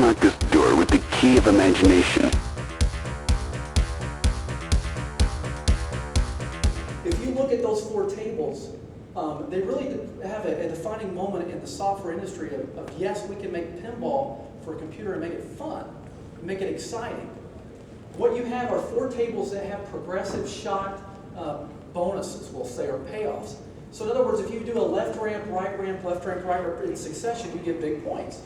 unlock this door with the key of imagination. If you look at those 4 tables, they really have a defining moment in the software industry of yes, we can make pinball for a computer and make it fun, make it exciting. What you have are 4 tables that have progressive shot bonuses, we'll say, or payoffs. So in other words, if you do a left ramp, right ramp, left ramp, right ramp in succession, you get big points.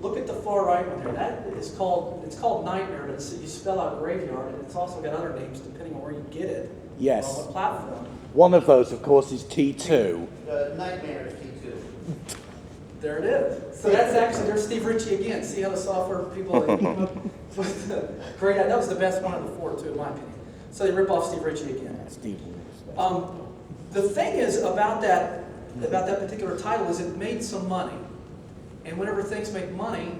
Look at the far right one there. That is called Nightmare, but you spell out graveyard, and it's also got other names depending on where you get it. Yes. On what platform. One of those, of course, is T2. Nightmare is T2. There it is. So that's actually, there's Steve Ritchie again. See how the software people, great, that was the best one of the 4 too, in my opinion. So they rip off Steve Ritchie again. Steve. The thing is about that particular title is it made some money. And whenever things make money,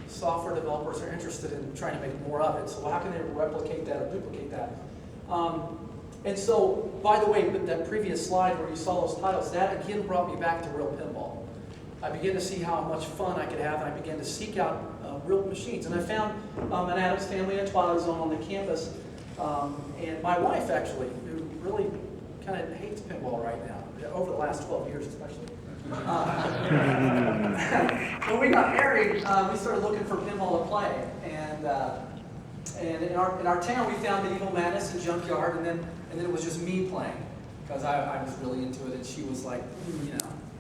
software developers are interested in trying to make more of it. So how can they replicate that or duplicate that? And so, by the way, that previous slide where you saw those titles, that again brought me back to real pinball. I began to see how much fun I could have, and I began to seek out real machines. And I found an Addams Family and Twilight Zone on the campus, and my wife actually, who really kind of hates pinball right now, over the last 12 years especially. When we got married, we started looking for pinball to play, and in our town we found Medieval Madness and Junkyard, and then it was just me playing because I was really into it, and she was like,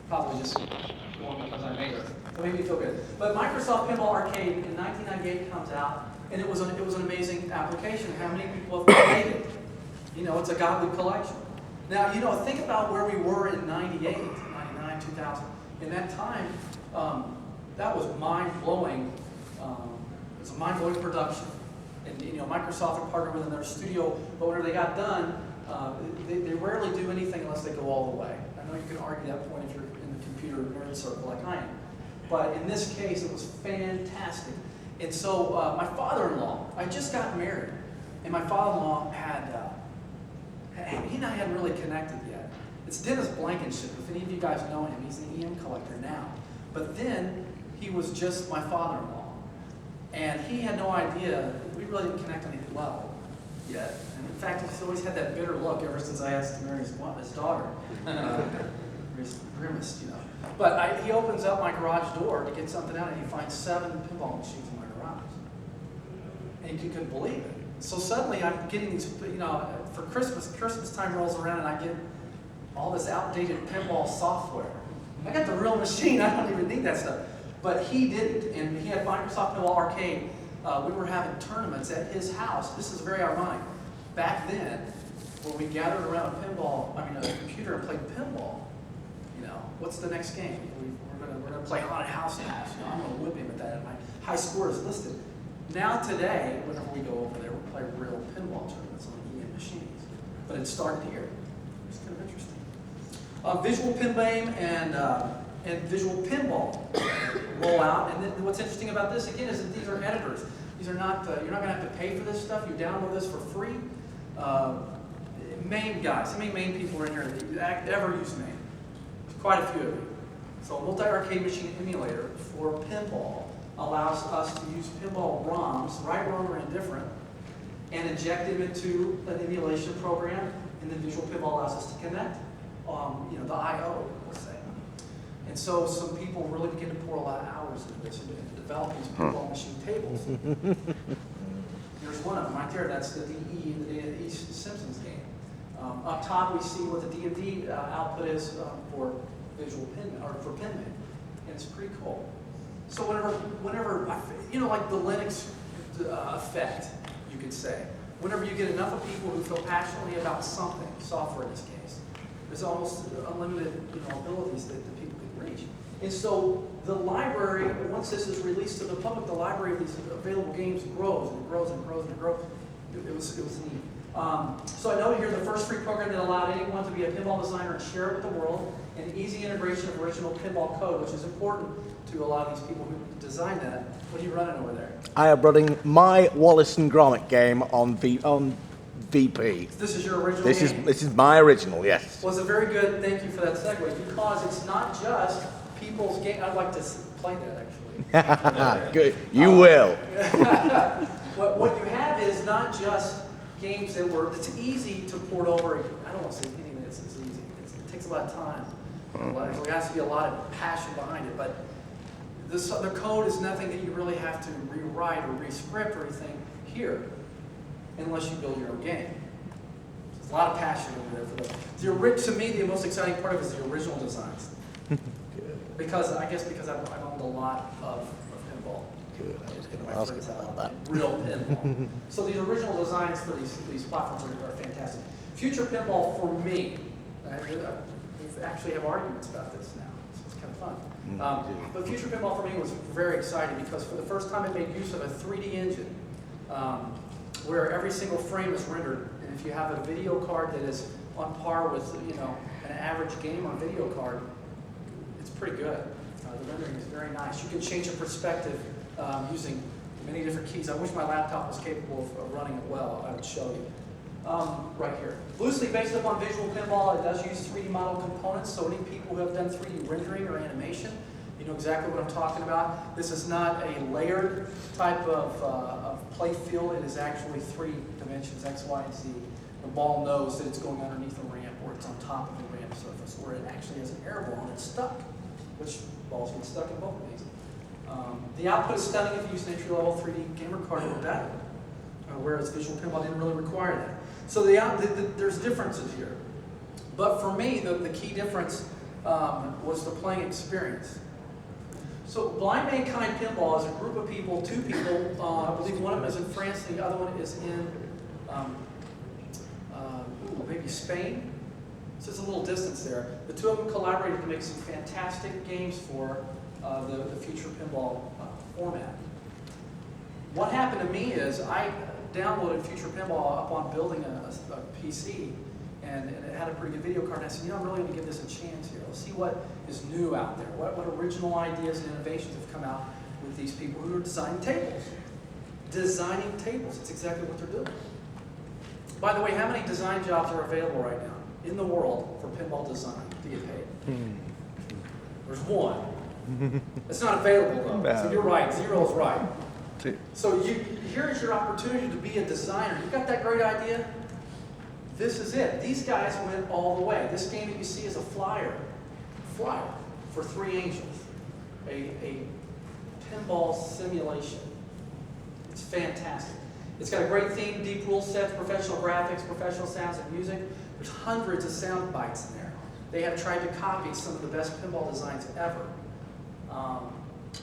probably just going because I made her. It made me feel good. But Microsoft Pinball Arcade in 1998 comes out, and it was an amazing application. How many people have played it? It's a godly collection. Now, think about where we were in 98, 99, 2000. In that time, that was mind-blowing. It was a mind-blowing production. And Microsoft had partnered with their studio, but whenever they got done, they rarely do anything unless they go all the way. I know you can argue that point if you're in the computer nerd circle like I am. But in this case, it was fantastic. And so my father-in-law, I just got married, and my father-in-law he and I hadn't really connected yet. It's Dennis Blankenship. If any of you guys know him, he's an EM collector now. But then he was just my father-in-law. And he had no idea, we really didn't connect on any level yet. And in fact, he's always had that bitter look ever since I asked to marry his daughter. He's grimaced, But he opens up my garage door to get something out, and he finds 7 pinball machines in my garage. And he couldn't believe it. So suddenly I'm getting these, for Christmas time rolls around, and I get all this outdated pinball software. I got the real machine, I don't even need that stuff. But he didn't, and he had Microsoft Pinball Arcade. We were having tournaments at his house. This is very ironic. Back then, when we gathered around a computer and played pinball, what's the next game? We're gonna play haunted house now. I'm gonna whip him at that. And my high score is listed. Now today, whenever we go over there, we play real pinball tournaments on EM machines. But it started here. It's kind of interesting. Visual Pinball and Visual Pinball roll out. And then what's interesting about this, again, is that these are editors. These are not, you're not going to have to pay for this stuff. You download this for free. MAME guys, how many MAME people are in here that ever use MAME? Quite a few of you. So a multi-arcade machine emulator for pinball allows us to use pinball ROMs, right, wrong, or indifferent, and inject them into an emulation program, and then Visual Pinball allows us to connect, the I/O, let's say. And so some people really begin to pour a lot of hours into this and develop these pinball machine tables. Here's one of them right there. That's the DE in the East Simpsons game. Up top, we see what the DMD output is for Visual Pin or for Pinman, and it's pretty cool. So whenever like the Linux effect, you could say, whenever you get enough of people who feel passionately about something, software in this case, there's almost unlimited abilities that people can reach. And so the library, once this is released to the public, the library of these available games grows and grows and grows and grows. It was neat. So I noted here the first free program that allowed anyone to be a pinball designer and share it with the world, and easy integration of original pinball code, which is important to a lot of these people who design that. What are you running over there? I am running my Wallace and Gromit game on VP. This is your original game? This is my original, yes. Well, it's a very good, thank you for that segue, because it's not just people's game. I'd like to play that actually. Good. You will. What you have is not just games that were, it's easy to port over. I don't want to say anything that's easy. It takes a lot of time. There has to be a lot of passion behind it. But the code is nothing that you really have to rewrite or re-script or anything here, unless you build your own game. There's a lot of passion over there for to me, the most exciting part of it is the original designs. Because I've owned a lot of pinball. Good. I was going to My ask friends about have that. real pinball. So these original designs for these platforms are fantastic. Future pinball for me, we actually have arguments about this now. So it's kind of fun. But future pinball for me was very exciting because for the first time it made use of a 3D engine where every single frame is rendered. And if you have a video card that is on par with an average gamer video card, it's pretty good. The rendering is very nice. You can change your perspective using many different keys. I wish my laptop was capable of running it well. I would show you. Right here. Loosely based upon visual pinball, it does use 3D model components, so any people who have done 3D rendering or animation, you know exactly what I'm talking about. This is not a layered type of play field. It is actually 3 dimensions, X, Y, and Z. The ball knows that it's going underneath a ramp or it's on top of a ramp surface, or it actually has an air ball and it's stuck, which balls get stuck in both of these. The output is stunning if you use an entry-level 3D gamer card or better, whereas visual pinball didn't really require that. So there's differences here. But for me, the key difference was the playing experience. So Blind Mankind Pinball is a group of people, 2 people, I believe one of them is in France and the other one is in maybe Spain. So it's a little distance there. The 2 of them collaborated to make some fantastic games for the future pinball format. What happened to me is I downloaded Future Pinball upon building a PC, and it had a pretty good video card. And I said, I'm really going to give this a chance here. Let's see what is new out there. What original ideas and innovations have come out with these people who are designing tables. Designing tables. It's exactly what they're doing. By the way, how many design jobs are available right now in the world for pinball design to get paid? There's 1. It's not available though. No. So you're right. 0 is right. So here's your opportunity to be a designer. You got that great idea? This is it. These guys went all the way. This game that you see is a flyer for 3 Angels, a pinball simulation. It's fantastic. It's got a great theme, deep rule sets, professional graphics, professional sounds and music. There's hundreds of sound bites in there. They have tried to copy some of the best pinball designs ever.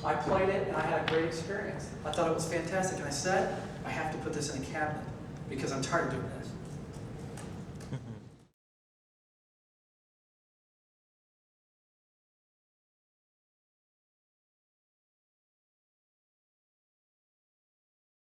I played it and I had a great experience. I thought it was fantastic and I said, I have to put this in a cabinet because I'm tired of doing this.